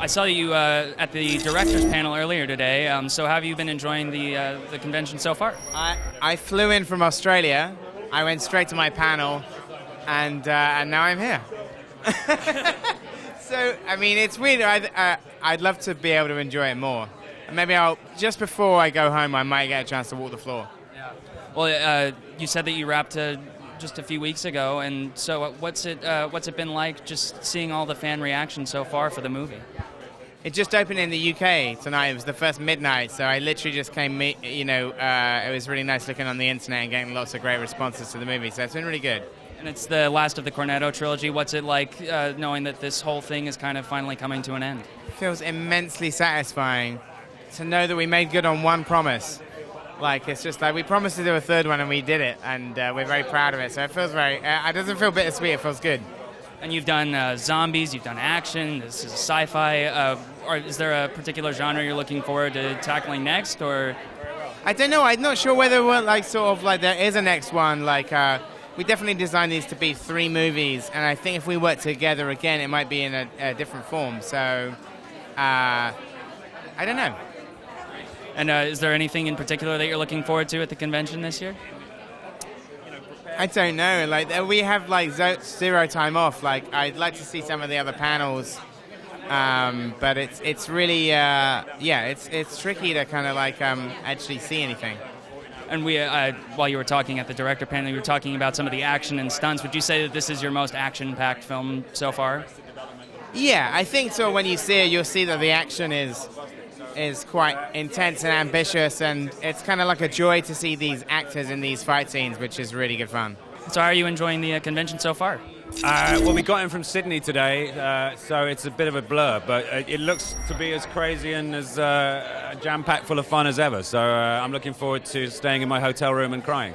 I saw you at the directors panel earlier today. So how have you been enjoying the convention so far? I flew in from Australia. I went straight to my panel, and now I'm here. So, I mean, it's weird. I'd love to be able to enjoy it more. Maybe just before I go home, I might get a chance to walk the floor. Yeah. Well, you said that you wrapped just a few weeks ago, and so what's it been like just seeing all the fan reaction so far for the movie? It just opened in the UK tonight. It was the first midnight, so I literally just came, it was really nice looking on the internet and getting lots of great responses to the movie, so it's been really good. And it's the last of the Cornetto trilogy. What's it like knowing that this whole thing is kind of finally coming to an end? It feels immensely satisfying to know that we made good on one promise. Like, it's just like we promised to do a third one and we did it, and we're very proud of it. So it feels it doesn't feel bittersweet, it feels good. And you've done zombies, you've done action, this is sci-fi. Or is there a particular genre you're looking forward to tackling next, or? I don't know. I'm not sure whether there is a next one. We definitely designed these to be 3 movies, and I think if we work together again, it might be in a different form. So, I don't know. And is there anything in particular that you're looking forward to at the convention this year? I don't know. We have zero time off. I'd like to see some of the other panels, but it's really it's tricky to kind of actually see anything. And while you were talking at the director panel, you were talking about some of the action and stunts. Would you say that this is your most action-packed film so far? Yeah, I think so. When you see it, you'll see that the action is quite intense and ambitious, and it's kind of like a joy to see these actors in these fight scenes, which is really good fun. So how are you enjoying the convention so far? Well, we got in from Sydney today, so it's a bit of a blur, but it looks to be as crazy and as jam-packed full of fun as ever, so I'm looking forward to staying in my hotel room and crying.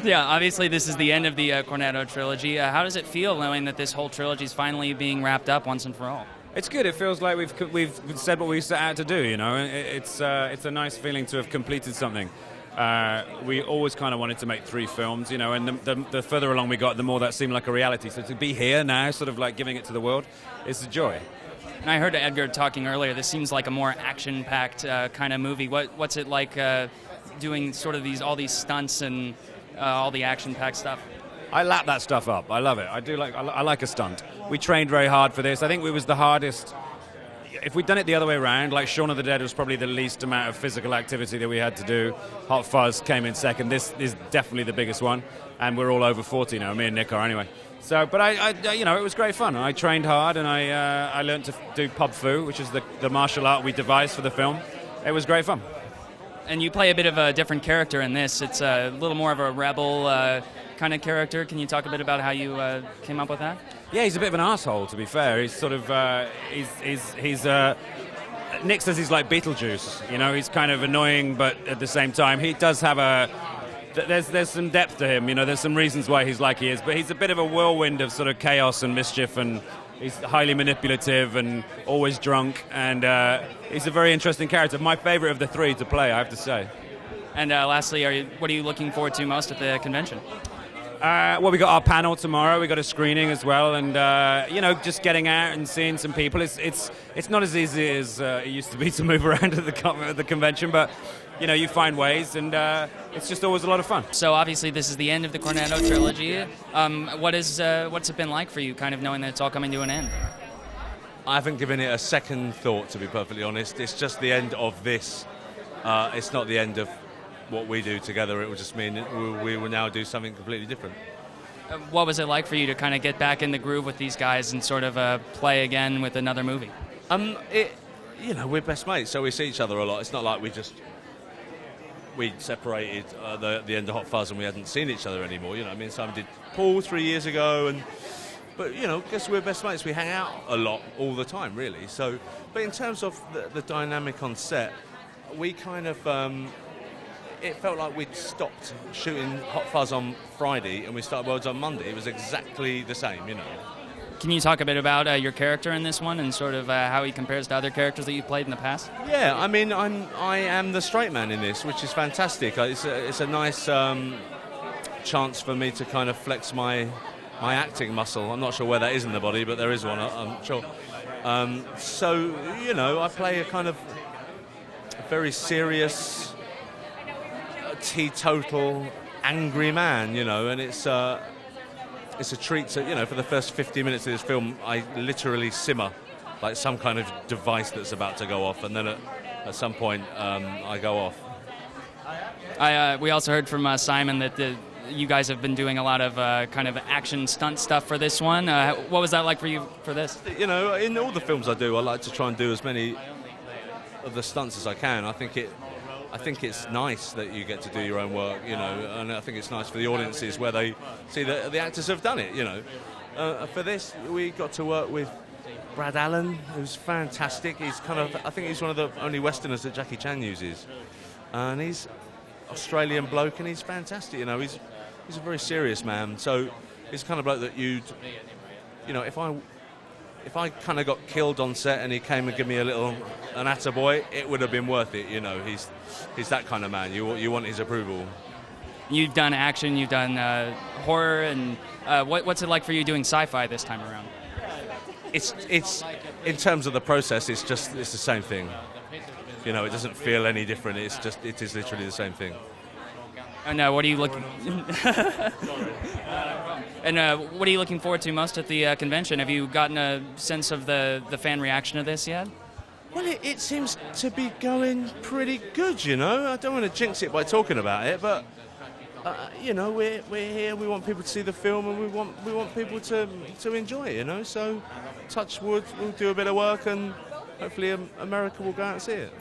Yeah, obviously this is the end of the Cornetto trilogy. How does it feel knowing that this whole trilogy is finally being wrapped up once and for all? It's good. It feels like we've said what we set out to do, you know. It's a nice feeling to have completed something. We always kind of wanted to make 3 films, you know, and the further along we got, the more that seemed like a reality. So to be here now, sort of like giving it to the world, is a joy. And I heard Edgar talking earlier, this seems like a more action-packed kind of movie. What's it like doing sort of all these stunts and all the action-packed stuff? I lap that stuff up. I love it. I like a stunt. We trained very hard for this. I think it was the hardest. If we'd done it the other way around, like Shaun of the Dead was probably the least amount of physical activity that we had to do. Hot Fuzz came in second. This is definitely the biggest one, and we're all over 40 now. Me and Nick are anyway. So, but it was great fun. I trained hard, and I learned to do pub fu, which is the martial art we devised for the film. It was great fun. And you play a bit of a different character in this. It's a little more of a rebel kind of character. Can you talk a bit about how you came up with that? Yeah, he's a bit of an asshole, to be fair. He's sort of Nick says he's like Beetlejuice. You know, he's kind of annoying, but at the same time, he does have there's some depth to him. You know, there's some reasons why he's like he is, but he's a bit of a whirlwind of sort of chaos and mischief, and he's highly manipulative and always drunk, and he's a very interesting character. My favorite of the 3 to play, I have to say. And lastly, what are you looking forward to most at the convention? Well, we got our panel tomorrow. We got a screening as well, and just getting out and seeing some people. It's not as easy as it used to be to move around at the convention, but you find ways, and it's just always a lot of fun. So obviously, this is the end of the Cornetto trilogy. What's it been like for you, kind of knowing that it's all coming to an end? I haven't given it a second thought, to be perfectly honest. It's just the end of this. It's not the end of what we do together. It will just mean we will now do something completely different. What was it like for you to kind of get back in the groove with these guys and sort of play again with another movie? We're best mates, so we see each other a lot. It's not like we separated at the end of Hot Fuzz and we hadn't seen each other anymore. You know, I mean, Simon did Paul 3 years ago, but guess we're best mates. We hang out a lot all the time, really. So, but in terms of the dynamic on set, we kind of it felt like we'd stopped shooting Hot Fuzz on Friday and we started Worlds on Monday. It was exactly the same, Can you talk a bit about your character in this one and sort of how he compares to other characters that you've played in the past? Yeah, I mean, I am the straight man in this, which is fantastic. It's a nice chance for me to kind of flex my acting muscle. I'm not sure where that is in the body, but there is one, I'm sure. So, you know, I play a kind of very serious, teetotal, angry man, you know, and it's a treat to, you know, for the first 50 minutes of this film, I literally simmer like some kind of device that's about to go off, and then at some point I go off. We also heard from Simon that you guys have been doing a lot of kind of action stunt stuff for this one. What was that like for you for this? You know, in all the films I do, I like to try and do as many of the stunts as I can. I think it's nice that you get to do your own work, you know, and I think it's nice for the audiences where they see that the actors have done it, you know. For this, we got to work with Brad Allen, who's fantastic. He's I think he's one of the only Westerners that Jackie Chan uses, and he's Australian bloke, and he's fantastic. You know, he's a very serious man. So he's the kind of bloke that you know, if I kind of got killed on set and he came and gave me an attaboy, it would have been worth it. You know, he's that kind of man. You want his approval. You've done action, you've done horror, and what's it like for you doing sci-fi this time around? It's in terms of the process, it's the same thing. You know, it doesn't feel any different. It is literally the same thing. And what are you looking? What are you looking forward to most at the convention? Have you gotten a sense of the fan reaction to this yet? Well, it seems to be going pretty good. You know, I don't want to jinx it by talking about it, but you know, we're here. We want people to see the film, and we want people to enjoy it. You know, so touch wood, we'll do a bit of work, and hopefully America will go out and see it.